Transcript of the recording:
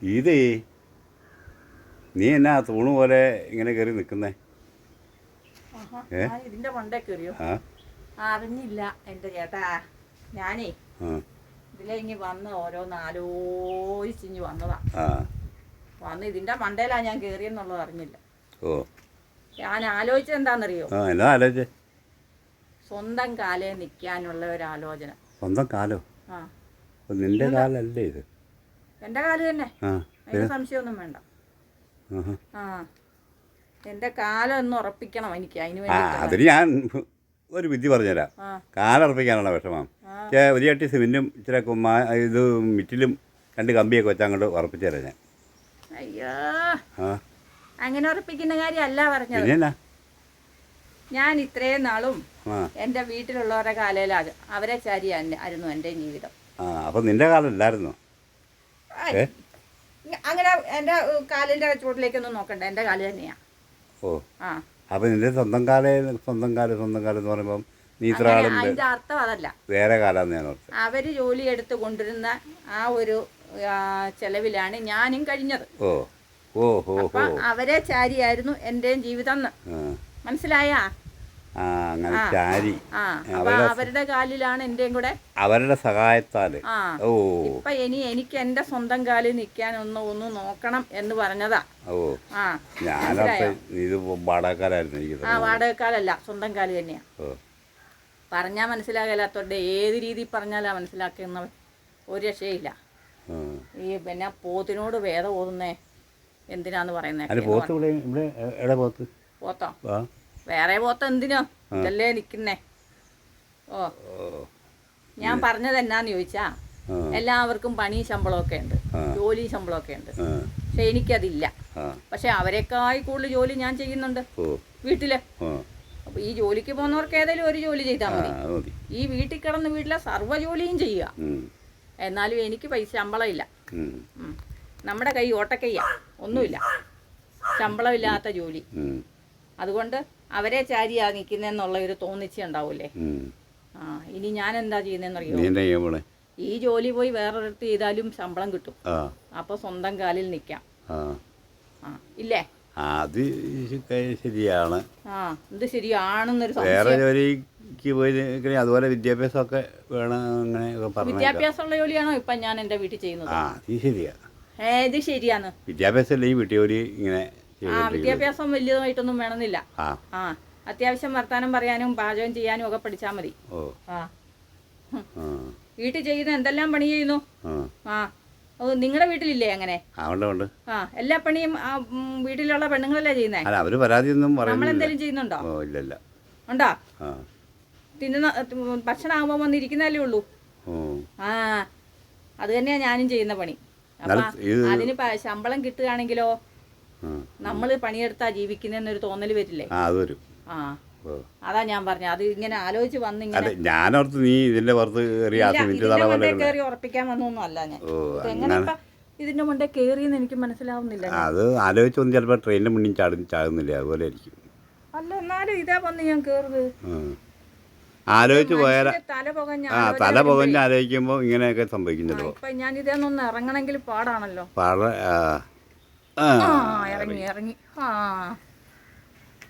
ഇത് നീ എന്നാ തൂണ് പോലെ ഇങ്ങനെ കയറി നിൽക്കുന്നേ? ഇതിന്റെ മണ്ടേ കയറിയോ? അറിഞ്ഞില്ല എൻ്റെ ചേട്ടാ. ഞാനേ ഇതിലെങ്ങി വന്ന് ഓരോന്നാലോചിച്ചിഞ്ഞ് വന്നതാ. വന്ന് ഇതിന്റെ മണ്ടയിലാ ഞാൻ കയറിയെന്നുള്ളത് അറിഞ്ഞില്ല. ഞാൻ ആലോചിച്ചത് എന്താണെന്നറിയോ? സ്വന്തം കാലേ നിൽക്കാനുള്ള ഒരു ആലോചന. സ്വന്തം കാലോ? നിന്റെ കാലല്ലേ ഇത്? എൻ്റെ കാല് തന്നെ, അതിന് സംശയമൊന്നും വേണ്ട. എൻ്റെ കാലം ഒന്ന് ഉറപ്പിക്കണം എനിക്ക്. അതിന് ഞാൻ ഒരു വിധി പറഞ്ഞുതരാം. കാലുറപ്പിക്കാനുള്ള വിഷമം. ഒരു ചട്ടി സിമെൻറ്റും ഇച്ചിരി ഇത് മിറ്റിലും 2 കമ്പിയൊക്കെ വെച്ചാൽ അങ്ങോട്ട് ഉറപ്പിച്ചു തരാം ഞാൻ. അയ്യോ, അങ്ങനെ ഉറപ്പിക്കുന്ന കാര്യമല്ല പറഞ്ഞത്. ഞാൻ ഇത്രയും നാളും എൻ്റെ വീട്ടിലുള്ളവരുടെ കാലയിലാണ്, അവരെ ചാരിയായിരുന്നു എൻ്റെ ജീവിതം. അപ്പം നിന്റെ കാലല്ലായിരുന്നു അങ്ങനെ? എൻ്റെ കാലിൻ്റെ ചുവട്ടിലേക്കൊന്നും നോക്കണ്ട, എൻ്റെ കാല് തന്നെയാ. അപ്പം നിന്റെ സ്വന്തം കാലം എന്ന് പറയുമ്പം നീ ഇത്ര അതിൻ്റെ അർത്ഥം അതല്ല, വേറെ കാലാന്ന് ഞാൻ ഓർത്തത്. അവർ ജോലി എടുത്ത് കൊണ്ടുവരുന്ന ആ ഒരു ചെലവിലാണ് ഞാനും കഴിഞ്ഞത്. അപ്പം അവരെ ചാരിയായിരുന്നു എൻ്റെയും ജീവിതം. മനസ്സിലായാ? അവരുടെ കാലിലാണ് എന്റെയും കൂടെ, അവരുടെ സഹായത്താല്. ഇപ്പൊ എനിക്ക് എന്റെ സ്വന്തം കാലിൽ നിൽക്കാൻ ഒന്ന് നോക്കണം എന്ന് പറഞ്ഞതാ. വാടകക്കാലല്ല, സ്വന്തം കാല് തന്നെയാ. പറഞ്ഞാ മനസ്സിലാകലാത്തോണ്ട് ഏത് രീതി പറഞ്ഞാലാ മനസ്സിലാക്കുന്ന ഒരു രക്ഷയില്ല. ഈ പിന്നെ പോത്തിനോട് വേദം ഓതുന്നേ എന്തിനാന്ന് പറയുന്നേ? പോത്തോ? വേറെ പോത്ത എന്തിനോ? ഇതല്ലേ നിൽക്കുന്നേ. ഞാൻ പറഞ്ഞത് എന്നാന്ന് ചോദിച്ചാ, എല്ലാവർക്കും പണി ശമ്പളമൊക്കെ ഉണ്ട്, ജോലി ശമ്പളമൊക്കെ ഉണ്ട്. പക്ഷെ എനിക്കതില്ല. പക്ഷെ അവരെക്കായി കൂടുതൽ ജോലി ഞാൻ ചെയ്യുന്നുണ്ട് വീട്ടില്. അപ്പൊ ഈ ജോലിക്ക് പോകുന്നവർക്ക് ഏതെങ്കിലും ഒരു ജോലി ചെയ്താൽ മതി. ഈ വീട്ടിൽ കിടന്ന് വീട്ടിലെ സർവ്വ ജോലിയും ചെയ്യുക. എന്നാലും എനിക്ക് ശമ്പളം ഇല്ല. നമ്മുടെ കൈ ഓട്ടക്കയ്യാ, ഒന്നുമില്ല, ശമ്പളമില്ലാത്ത ജോലി. അതുകൊണ്ട് അവരെ ചാരിയാ നിൽക്കുന്നെന്നുള്ള ഒരു തോന്നിച്ച ഉണ്ടാവൂലേ. ഇനി ഞാൻ എന്താ ചെയ്യുന്നറിയോ? ഈ ജോലി പോയി വേറൊരിടത്ത് ചെയ്താലും ശമ്പളം കിട്ടും. അപ്പൊ സ്വന്തം കാലിൽ നിൽക്കാം. ഇല്ലേ? അത് ശരിയാണ്. ഇത് ശരിയാണെന്നൊരു വേറെ ജോലിക്ക് പോയി അതുപോലെ വിദ്യാഭ്യാസമൊക്കെ വേണം. വിദ്യാഭ്യാസമുള്ള ജോലിയാണോ ഇപ്പൊ ഞാൻ എന്റെ വീട്ടിൽ ചെയ്യുന്നത്? ശരിയാ. ഇത് ശരിയാന്ന്. വിദ്യാഭ്യാസം ഈ വീട്ടു ജോലി ഇങ്ങനെ. വിദ്യാഭ്യാസം വലിയതായിട്ടൊന്നും വേണമെന്നില്ല. അത്യാവശ്യം വർത്താനം പറയാനും പാചകം ചെയ്യാനും ഒക്കെ പഠിച്ചാൽ മതി. വീട്ടിൽ ചെയ്യുന്ന എന്തെല്ലാം പണി ചെയ്യുന്നു. നിങ്ങളുടെ വീട്ടിലില്ലേ അങ്ങനെ? എല്ലാ പണിയും വീട്ടിലുള്ള പെണ്ണുങ്ങളല്ലേ ചെയ്യുന്നേ? നമ്മളെന്തെങ്കിലും ചെയ്യുന്നുണ്ടോ? ഉണ്ടോ? ഭക്ഷണം ആകുമ്പോ വന്നിരിക്കുന്നല്ലേ ഉള്ളൂ. അത് തന്നെയാ ഞാനും ചെയ്യുന്ന പണി. അപ്പൊ അതിന് ശമ്പളം കിട്ടുകയാണെങ്കിലോ നമ്മള് പണിയെടുത്താ ജീവിക്കുന്നൊരു തോന്നല് വരില്ലേ? അതാ ഞാൻ പറഞ്ഞ. അത് ഇങ്ങനെ ആലോചിച്ച് വന്നിങ്ങനെ ഞാനോർത്ത് നീ ഇതിന്റെ പുറത്ത് കയറി ഉറപ്പിക്കാൻ വന്നൊന്നും അല്ല ഞാൻ. എങ്ങനെ ഇതിന്റെ മുണ്ടേ കയറിയെന്ന് എനിക്ക് മനസ്സിലാവുന്നില്ല. അത് ആലോചിച്ചൊന്നും ചിലപ്പോ ട്രെയിനിന്റെ മുന്നിൽ ചാടുന്നില്ല, അതുപോലെ ആയിരിക്കും. അല്ല, എന്നാലും ഇതാ വന്ന് ഞാൻ കേറുന്നത്. ആലോചിച്ച് പോയാൽ തല പുകഞ്ഞ് ആലോചിക്കുമ്പോ ഇങ്ങനെയൊക്കെ സംഭവിക്കുന്നുണ്ടോ? ഇപ്പൊ ഞാൻ ഇതൊന്നും ഇറങ്ങണമെങ്കിൽ പാടാണല്ലോ. പാട ഇറങ്ങി.